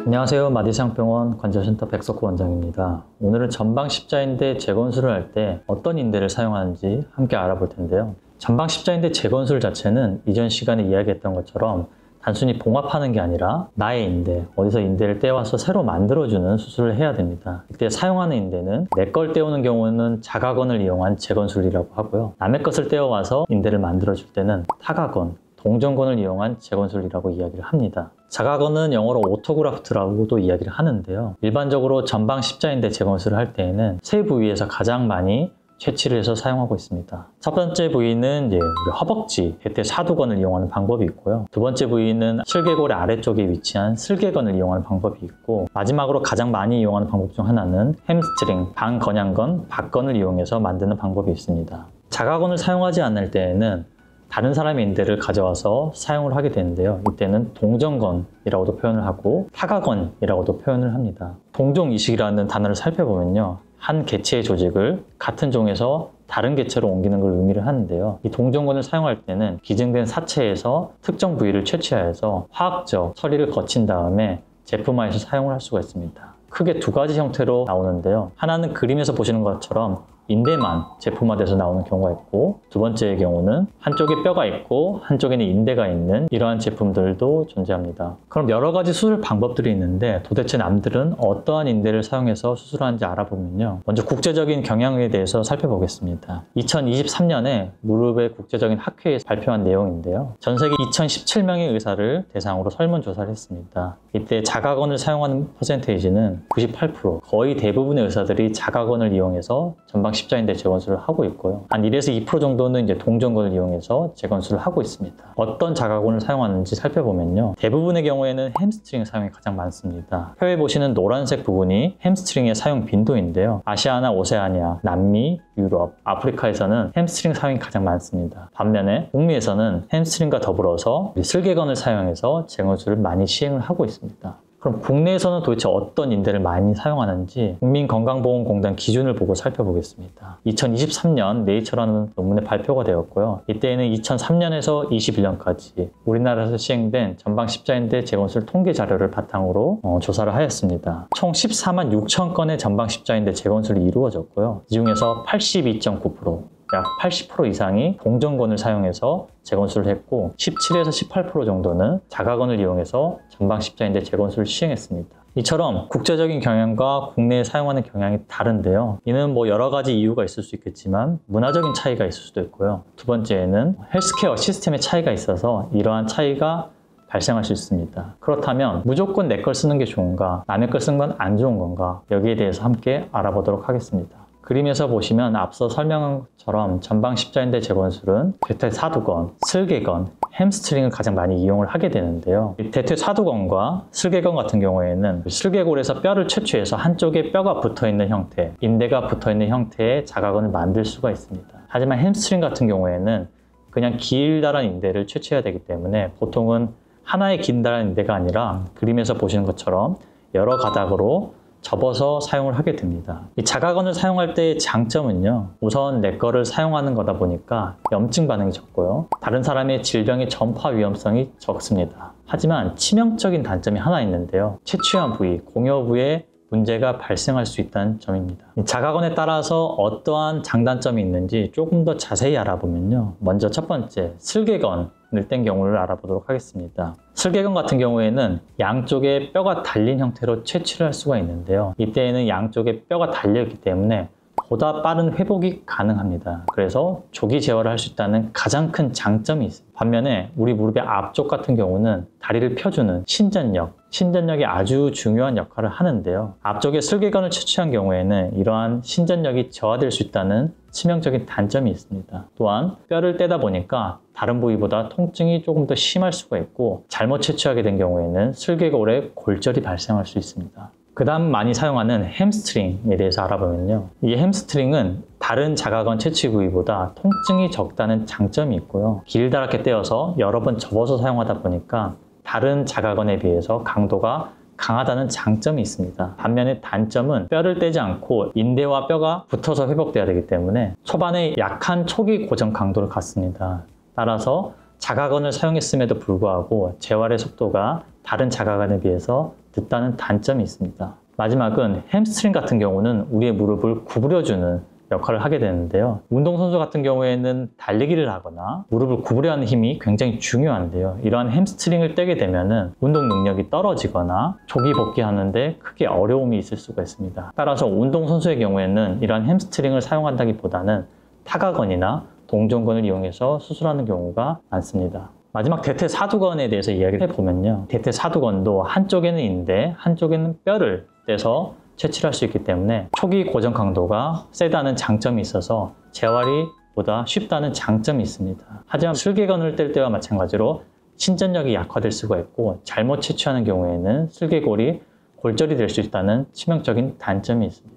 안녕하세요. 마디상병원 관절센터 백석호 원장입니다. 오늘은 전방 십자인대 재건술을 할 때 어떤 인대를 사용하는지 함께 알아볼 텐데요. 전방 십자인대 재건술 자체는 이전 시간에 이야기했던 것처럼 단순히 봉합하는 게 아니라 나의 인대, 어디서 인대를 떼와서 새로 만들어주는 수술을 해야 됩니다. 이때 사용하는 인대는 내 걸 떼오는 경우는 자가건을 이용한 재건술이라고 하고요. 남의 것을 떼어와서 인대를 만들어줄 때는 타가건, 동전건을 이용한 재건술이라고 이야기를 합니다. 자가건은 영어로 오토그라프트라고도 이야기를 하는데요. 일반적으로 전방 십자인대 재건술을 할 때에는 세 부위에서 가장 많이 채취를 해서 사용하고 있습니다. 첫 번째 부위는 우리 허벅지, 대퇴 사두건을 이용하는 방법이 있고요. 두 번째 부위는 슬개골의 아래쪽에 위치한 슬개건을 이용하는 방법이 있고, 마지막으로 가장 많이 이용하는 방법 중 하나는 햄스트링, 방건양건, 박건을 이용해서 만드는 방법이 있습니다. 자가건을 사용하지 않을 때에는 다른 사람의 인대를 가져와서 사용을 하게 되는데요. 이때는 동정건이라고도 표현을 하고 타가건이라고도 표현을 합니다. 동종이식이라는 단어를 살펴보면요. 한 개체의 조직을 같은 종에서 다른 개체로 옮기는 걸 의미를 하는데요. 이 동정건을 사용할 때는 기증된 사체에서 특정 부위를 채취하여서 화학적 처리를 거친 다음에 제품화해서 사용을 할 수가 있습니다. 크게 두 가지 형태로 나오는데요. 하나는 그림에서 보시는 것처럼 인대만 제품화돼서 나오는 경우가 있고, 두 번째의 경우는 한쪽에 뼈가 있고 한쪽에는 인대가 있는 이러한 제품들도 존재합니다. 그럼 여러 가지 수술 방법들이 있는데 도대체 남들은 어떠한 인대를 사용해서 수술하는지 알아보면요. 먼저 국제적인 경향에 대해서 살펴보겠습니다. 2023년에 무릎의 국제적인 학회에서 발표한 내용인데요. 전 세계 2017명의 의사를 대상으로 설문조사를 했습니다. 이때 자가건을 사용하는 퍼센테이지는 98%, 거의 대부분의 의사들이 자가건을 이용해서 전방 십자인대 재건술을 하고 있고요. 한 1에서 2% 정도는 동정건을 이용해서 재건술을 하고 있습니다. 어떤 자가건을 사용하는지 살펴보면요. 대부분의 경우에는 햄스트링 사용이 가장 많습니다. 표에 보시는 노란색 부분이 햄스트링의 사용 빈도인데요. 아시아나 오세아니아, 남미, 유럽, 아프리카에서는 햄스트링 사용이 가장 많습니다. 반면에 북미에서는 햄스트링과 더불어서 슬개건을 사용해서 재건술을 많이 시행을 하고 있습니다. 그럼 국내에서는 도대체 어떤 인대를 많이 사용하는지 국민건강보험공단 기준을 보고 살펴보겠습니다. 2023년 네이처라는 논문에 발표가 되었고요. 이때에는 2003년에서 21년까지 우리나라에서 시행된 전방 십자인대 재건술 통계 자료를 바탕으로 조사를 하였습니다. 총 14만 6천 건의 전방 십자인대 재건술이 이루어졌고요. 이 중에서 82.9%, 약 80% 이상이 동정건을 사용해서 재건술을 했고, 17에서 18% 정도는 자가건을 이용해서 전방 십자인대 재건술을 시행했습니다. 이처럼 국제적인 경향과 국내에 사용하는 경향이 다른데요. 이는 여러 가지 이유가 있을 수 있겠지만 문화적인 차이가 있을 수도 있고요. 두 번째는 헬스케어 시스템의 차이가 있어서 이러한 차이가 발생할 수 있습니다. 그렇다면 무조건 내 걸 쓰는 게 좋은가, 남의 걸 쓰는 건 안 좋은 건가, 여기에 대해서 함께 알아보도록 하겠습니다. 그림에서 보시면 앞서 설명한 것처럼 전방 십자인대 재건술은 대퇴 사두건, 슬개건, 햄스트링을 가장 많이 이용을 하게 되는데요. 대퇴 사두건과 슬개건 같은 경우에는 슬개골에서 뼈를 채취해서 한쪽에 뼈가 붙어있는 형태, 인대가 붙어있는 형태의 자가건을 만들 수가 있습니다. 하지만 햄스트링 같은 경우에는 그냥 길다란 인대를 채취해야 되기 때문에 보통은 하나의 길다란 인대가 아니라 그림에서 보시는 것처럼 여러 가닥으로 접어서 사용을 하게 됩니다. 이 자가건을 사용할 때의 장점은요. 우선 내 거를 사용하는 거다 보니까 염증 반응이 적고요. 다른 사람의 질병의 전파 위험성이 적습니다. 하지만 치명적인 단점이 하나 있는데요. 채취한 부위, 공여 부위에 문제가 발생할 수 있다는 점입니다. 자가건에 따라서 어떠한 장단점이 있는지 조금 더 자세히 알아보면요. 먼저 첫 번째, 슬개건을 뗀 경우를 알아보도록 하겠습니다. 슬개건 같은 경우에는 양쪽에 뼈가 달린 형태로 채취를 할 수가 있는데요. 이때에는 양쪽에 뼈가 달려있기 때문에 보다 빠른 회복이 가능합니다. 그래서 조기 재활을 할 수 있다는 가장 큰 장점이 있습니다. 반면에 우리 무릎의 앞쪽 같은 경우는 다리를 펴주는 신전력이 아주 중요한 역할을 하는데요. 앞쪽에 슬개건을 채취한 경우에는 이러한 신전력이 저하될 수 있다는 치명적인 단점이 있습니다. 또한 뼈를 떼다 보니까 다른 부위보다 통증이 조금 더 심할 수가 있고, 잘못 채취하게 된 경우에는 슬개골에 골절이 발생할 수 있습니다. 그 다음 많이 사용하는 햄스트링에 대해서 알아보면요. 이 햄스트링은 다른 자가건 채취 부위보다 통증이 적다는 장점이 있고요. 길다랗게 떼어서 여러 번 접어서 사용하다 보니까 다른 자가건에 비해서 강도가 강하다는 장점이 있습니다. 반면에 단점은 뼈를 떼지 않고 인대와 뼈가 붙어서 회복돼야 되기 때문에 초반에 약한 초기 고정 강도를 갖습니다. 따라서 자가건을 사용했음에도 불구하고 재활의 속도가 다른 자가근에 비해서 늦다는 단점이 있습니다. 마지막은 햄스트링 같은 경우는 우리의 무릎을 구부려주는 역할을 하게 되는데요. 운동선수 같은 경우에는 달리기를 하거나 무릎을 구부려 하는 힘이 굉장히 중요한데요. 이러한 햄스트링을 떼게 되면 운동 능력이 떨어지거나 조기 복귀하는데 크게 어려움이 있을 수가 있습니다. 따라서 운동선수의 경우에는 이러한 햄스트링을 사용한다기보다는 타가건이나 동전건을 이용해서 수술하는 경우가 많습니다. 마지막 대퇴사두건에 대해서 이야기를 해보면요. 대퇴사두건도 한쪽에는 인대, 한쪽에는 뼈를 떼서 채취를 할 수 있기 때문에 초기 고정 강도가 세다는 장점이 있어서 재활이보다 쉽다는 장점이 있습니다. 하지만 슬개건을 뗄 때와 마찬가지로 신전력이 약화될 수가 있고 잘못 채취하는 경우에는 슬개골이 골절이 될 수 있다는 치명적인 단점이 있습니다.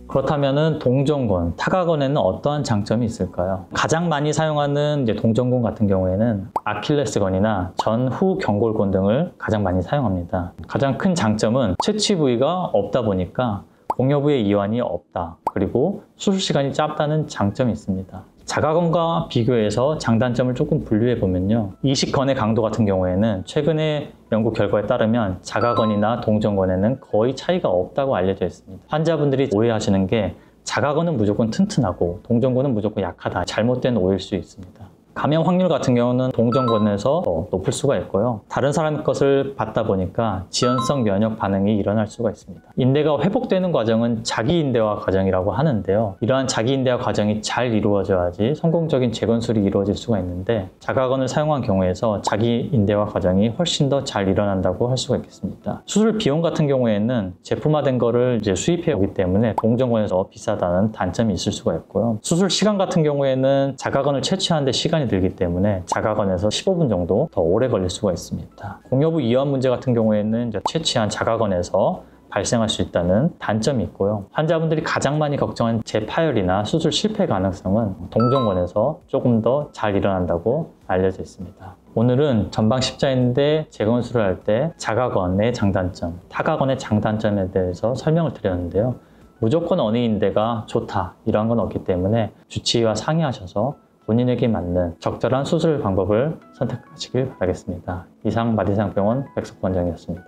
그렇다면 동전건, 타가건에는 어떠한 장점이 있을까요? 가장 많이 사용하는 동전건 같은 경우에는 아킬레스건이나 전후 경골건 등을 가장 많이 사용합니다. 가장 큰 장점은 채취 부위가 없다 보니까 공여 부위의 이완이 없다. 그리고 수술 시간이 짧다는 장점이 있습니다. 자가건과 비교해서 장단점을 조금 분류해 보면요. 이식건의 강도 같은 경우에는 최근에 연구 결과에 따르면 자가건이나 동전건에는 거의 차이가 없다고 알려져 있습니다. 환자분들이 오해하시는 게 자가건은 무조건 튼튼하고 동전건은 무조건 약하다. 잘못된 오해일 수 있습니다. 감염 확률 같은 경우는 동전건에서 더 높을 수가 있고요. 다른 사람 것을 받다 보니까 지연성 면역 반응이 일어날 수가 있습니다. 인대가 회복되는 과정은 자기인대화 과정이라고 하는데요. 이러한 자기인대화 과정이 잘 이루어져야지 성공적인 재건술이 이루어질 수가 있는데 자가건을 사용한 경우에서 자기인대화 과정이 훨씬 더 잘 일어난다고 할 수가 있겠습니다. 수술 비용 같은 경우에는 제품화된 거를 수입해 오기 때문에 동전건에서 비싸다는 단점이 있을 수가 있고요. 수술 시간 같은 경우에는 자가건을 채취하는데 시간이 들기 때문에 자가건에서 15분 정도 더 오래 걸릴 수가 있습니다. 공여부 이완 문제 같은 경우에는 채취한 자가건에서 발생할 수 있다는 단점이 있고요. 환자분들이 가장 많이 걱정한 재파열이나 수술 실패 가능성은 동전건에서 조금 더 잘 일어난다고 알려져 있습니다. 오늘은 전방 십자인대 재건술을 할 때 자가건의 장단점, 타가건의 장단점에 대해서 설명을 드렸는데요. 무조건 어느 인대가 좋다 이런 건 없기 때문에 주치의와 상의하셔서 본인에게 맞는 적절한 수술 방법을 선택하시길 바라겠습니다. 이상 마디상병원 백석부 원장이었습니다.